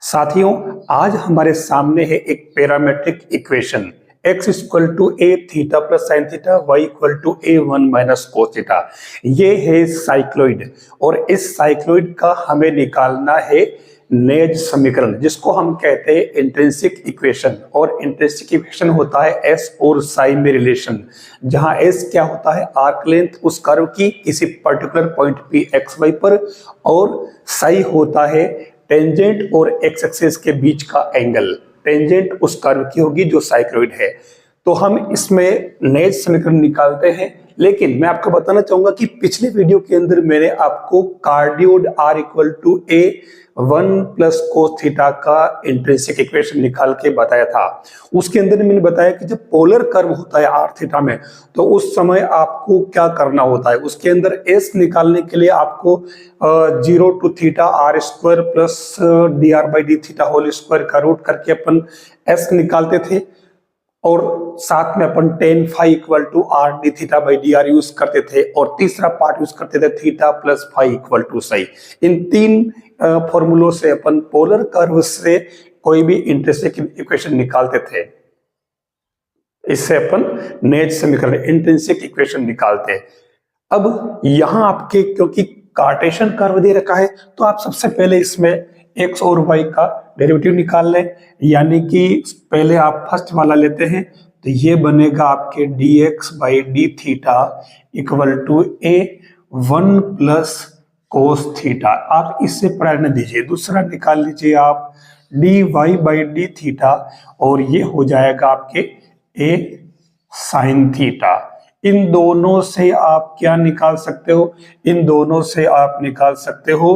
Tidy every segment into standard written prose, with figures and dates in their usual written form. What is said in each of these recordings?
साथियों, आज हमारे सामने है एक parametric equation x equal to a theta plus sine theta y equal to a one minus cos theta. ये है साइक्लोइड और इस साइक्लोइड का हमें निकालना है नेज समीकरण, जिसको हम कहते हैं इंट्रिंसिक इक्वेशन। और इंट्रिंसिक इक्वेशन होता है एस और साई में रिलेशन, जहां एस क्या होता है आर्क लेंथ उस कर्व की किसी particular point P x y पर, और साई होता है टेंजेंट और एक्स एक्सिस के बीच का एंगल। टेंजेंट उस कर्व की होगी जो साइक्लोइड है। तो हम इसमें नेज समीकरण निकालते हैं, लेकिन मैं आपको बताना चाहूंगा कि पिछले वीडियो के अंदर मैंने आपको cardioid r equal to a one plus cos theta का इंट्रिंसिक इक्वेशन निकाल के बताया था। उसके अंदर मैंने बताया कि जब पोलर कर्व होता है आर थीटा में, तो उस समय आपको क्या करना होता है। उसके अंदर एस निकालने के लिए आपको 0 to theta r square plus d r by d theta whole square का रूट करके अपन एस निकालते थे, और साथ में अपन tan phi equal to r d theta by d r use करते थे, और तीसरा पार्ट यूज करते थे theta plus phi equal to psi. इन तीन फॉर्मूलों से अपन पोलर कर्व से कोई भी इंट्रिंसिक इक्वेशन निकालते थे। इससे अपन नेज समीकरण इंट्रिंसिक इक्वेशन निकालते हैं। अब यहां आपके क्योंकि कार्टेशियन कर्व दे रखा है, तो आप सबसे पहले इसमें एक्स और वाई का डेरिवेटिव निकाल लें। यानी कि पहले आप फर्स्ट वाला लेते हैं, तो ये बनेगा आपके d x by d theta equal to a one plus cos theta. आप इससे प्रायः दीजिए। दूसरा निकाल लीजिए आप d y by d theta, और ये हो जाएगा आपके ए साइन थीटा। इन दोनों से आप क्या निकाल सकते हो? इन दोनों से आप निकाल सकते हो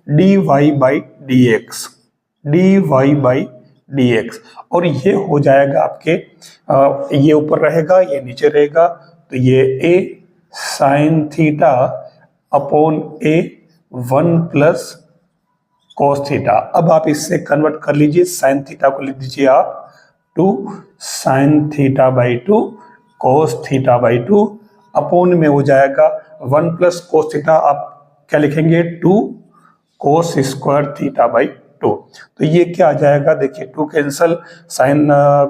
d y by d x, d y by d x, और ये हो जाएगा आपके ये ऊपर रहेगा, ये नीचे रहेगा, तो ये ए साइन थीटा अपॉन ए वन प्लस कोस थीटा। अब आप इससे कन्वर्ट कर लीजिए, साइन थीटा को लिख दीजिए आप two sine theta by two cos theta by two, upon में हो जाएगा वन प्लस कोस थीटा, आप क्या लिखेंगे two cos square theta by two. तो ये क्या आ जाएगा, देखिए टू कैंसल, साइन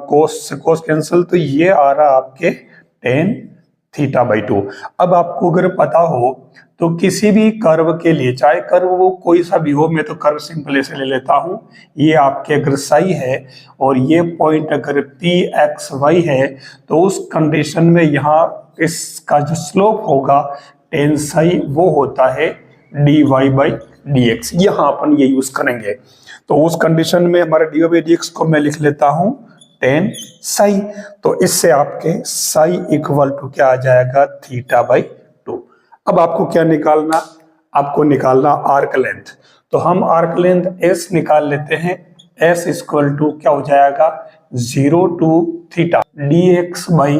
कोस से कोस कैंसल, तो ये आ रहा आपके टेन थीटा बाई टू। अब आपको अगर पता हो तो किसी भी कर्व के लिए, चाहे कर्व वो कोई सा भी हो, मैं तो कर्व सिंपल ऐसे ले लेता हूं, ये आपके अगर साई है और ये पॉइंट अगर पी एक्स वाई है, तो उस कंडीशन में यहाँ इसका जो स्लोप होगा टेन साई, वो होता है d y by d x. यहाँ अपन ये यूज करेंगे। तो उस कंडीशन में हमारा d y by d x को मैं लिख लेता हूँ टेन साई। तो इससे आपके साई इक्वल टू क्या आ जाएगा थीटा बाई टू। अब आपको क्या निकालना? आपको निकालना आर्क लेंथ। तो हम आर्क लेंथ एस निकाल लेते हैं। एस इक्वल टू क्या हो जाएगा 0 to theta d x by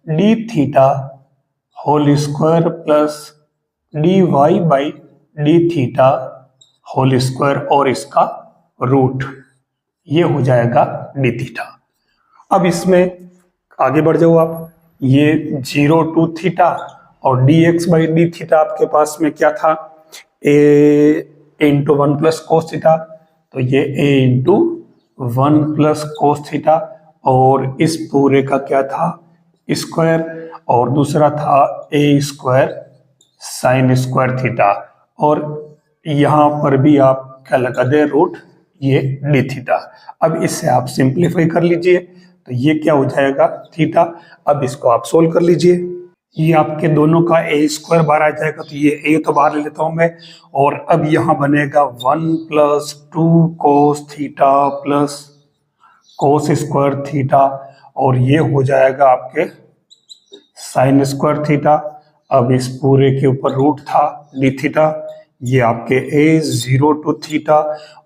d theta whole square plus d y by d theta whole square, और इसका रूट, ये हो जाएगा डी थीटा। अब इसमें आगे बढ़ जाओ आप, ये 0 टू थीटा और d x by d theta आपके पास में क्या था a into one plus cos theta, तो ये a into one plus cos theta, और इस पूरे का क्या था स्क्वायर, और दूसरा था ए स्क्वायर साइन स्क्वायर थीटा, और यहाँ पर भी आप क्या लगा दे रूट, ये डी थीटा। अब इससे आप सिंप्लीफाई कर लीजिए, तो ये क्या हो जाएगा थीटा। अब इसको आप सोल्व कर लीजिए, ये आपके दोनों का ए स्क्वायर बाहर आ जाएगा, तो ये ए तो बाहर ले लेता हूं मैं, और अब यहाँ बनेगा one plus two cos theta plus cos square theta, और ये हो जाएगा आपके साइन स्क्वायर थीटा। अब इस पूरे के ऊपर रूट था डी थीटा, ये आपके ए 0 टू थीटा,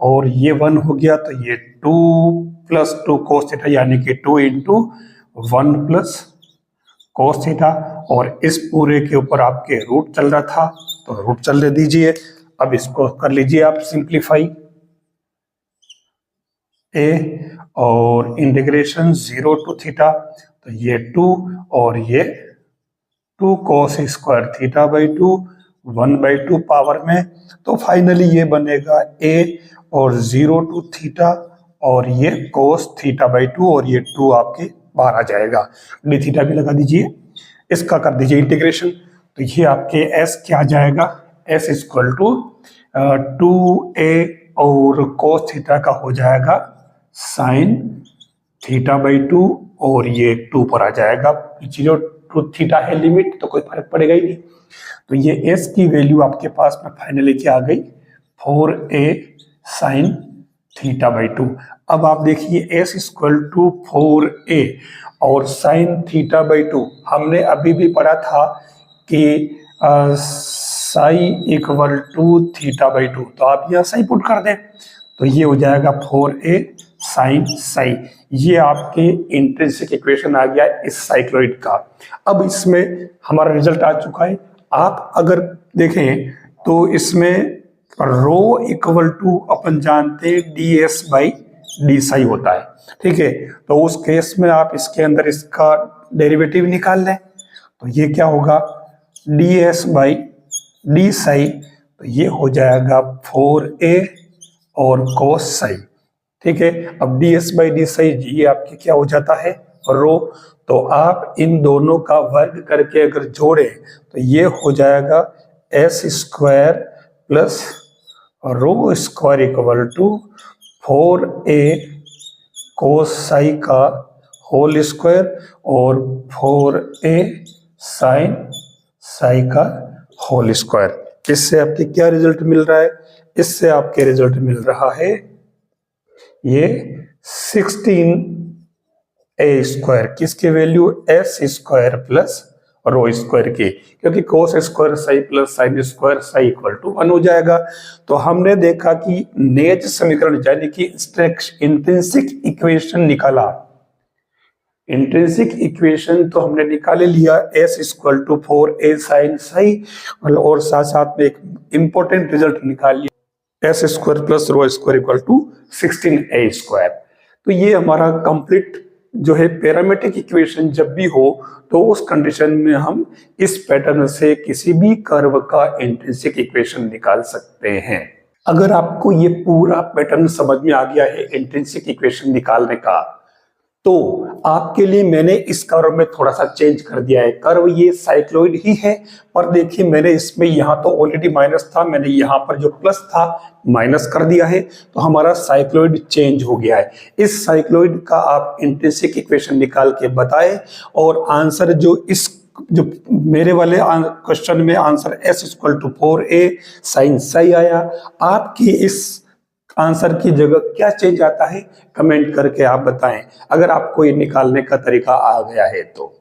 और ये 1 हो गया, तो ये 2 प्लस 2 कोस थीटा, यानी कि 2 इंटू 1 प्लस कोस थीटा, और इस पूरे के ऊपर आपके रूट चल रहा था, तो रूट चलने दीजिए। अब इसको कर लीजिए आप सिंप्लीफाई, ए और इंटीग्रेशन 0 टू थीटा, तो ये 2 और ये 2 कोस स्क्वायर थीटा बाई 2 1/2 पावर में, तो फाइनली ये बनेगा a और 0 to थीटा और ये cos θ/2 और ये 2 आपके बाहर आ जाएगा। d थीटा भी लगा दीजिए, इसका कर दीजिए इंटीग्रेशन, तो ये आपके s क्या आ जाएगा, s इक्वल टू 2a और cos थीटा का हो जाएगा sin θ/2 और ये 2 पर आ जाएगा। 0 to थीटा है लिमिट, तो कोई फर्क पड़ेगा ही नहीं। तो ये s की वैल्यू आपके पास में फाइनली क्या आ गई, 4a sin θ/2। अब आप देखिए s इक्वल टू 4a और sin θ/2, हमने अभी भी पढ़ा था कि साई इक्वल टू θ/2, तो आप यहाँ साई पुट कर दें, तो ये हो जाएगा 4a sin साई। ये आपके इंट्रिंसिक इक्वेशन आ गया इस साइक्लोइड का। अब इसमें हमारा रिजल्ट आ चुका है। आप अगर देखें तो इसमें रो इक्वल टू अपन जानते हैं ds/d साई होता है, ठीक है। तो उस केस में आप इसके अंदर इसका डेरिवेटिव निकाल लें, तो ये क्या होगा, ds/d साई, तो ये हो जाएगा 4a और cos साई, ठीक है। अब ds/d साई ये आपके क्या हो जाता है, रो, तो आप इन दोनों का वर्ग करके अगर जोड़े तो ये हो जाएगा s² plus rho square equal to 4a cos psi का होल स्क्वायर और 4a sin साई का होल स्क्वायर। इससे आपके क्या रिजल्ट मिल रहा है, इससे आपके रिजल्ट मिल रहा है ये 16a², किसके value s² plus rho square की, क्योंकि cos square psi plus sine square psi equal to 1 हो जाएगा। तो हमने देखा कि नेज समीकरण यानी कि इंट्रिंसिक इक्वेशन निकाला। इंट्रिंसिक इक्वेशन तो हमने निकाले लिया, s equal to 4a sin psi, और साथ साथ में एक इंपॉर्टेंट रिजल्ट निकाल लिया, s² plus rho square equal to 16a²। तो ये हमारा कंप्लीट जो है पैरामीट्रिक इक्वेशन जब भी हो तो उस कंडीशन में हम इस पैटर्न से किसी भी कर्व का इंट्रिंसिक इक्वेशन निकाल सकते हैं। अगर आपको ये पूरा पैटर्न समझ में आ गया है इंट्रिंसिक इक्वेशन निकालने का, तो आपके लिए मैंने इस कर्व में थोड़ा सा चेंज कर दिया है। कर्व ये साइक्लोइड ही है, पर देखिए मैंने इसमें यहाँ तो ऑलरेडी माइनस था, मैंने यहाँ पर जो प्लस था माइनस कर दिया है, तो हमारा साइक्लोइड चेंज हो गया है। इस साइक्लोइड का आप इंट्रिंसिक इक्वेशन निकाल के बताएं, और आंसर जो मेरे वाले क्वेश्चन में answer s equal to 4a sin psi आया, आपकी इस आंसर की जगह क्या चेंज आता है कमेंट करके आप बताएं, अगर आपको ये निकालने का तरीका आ गया है तो।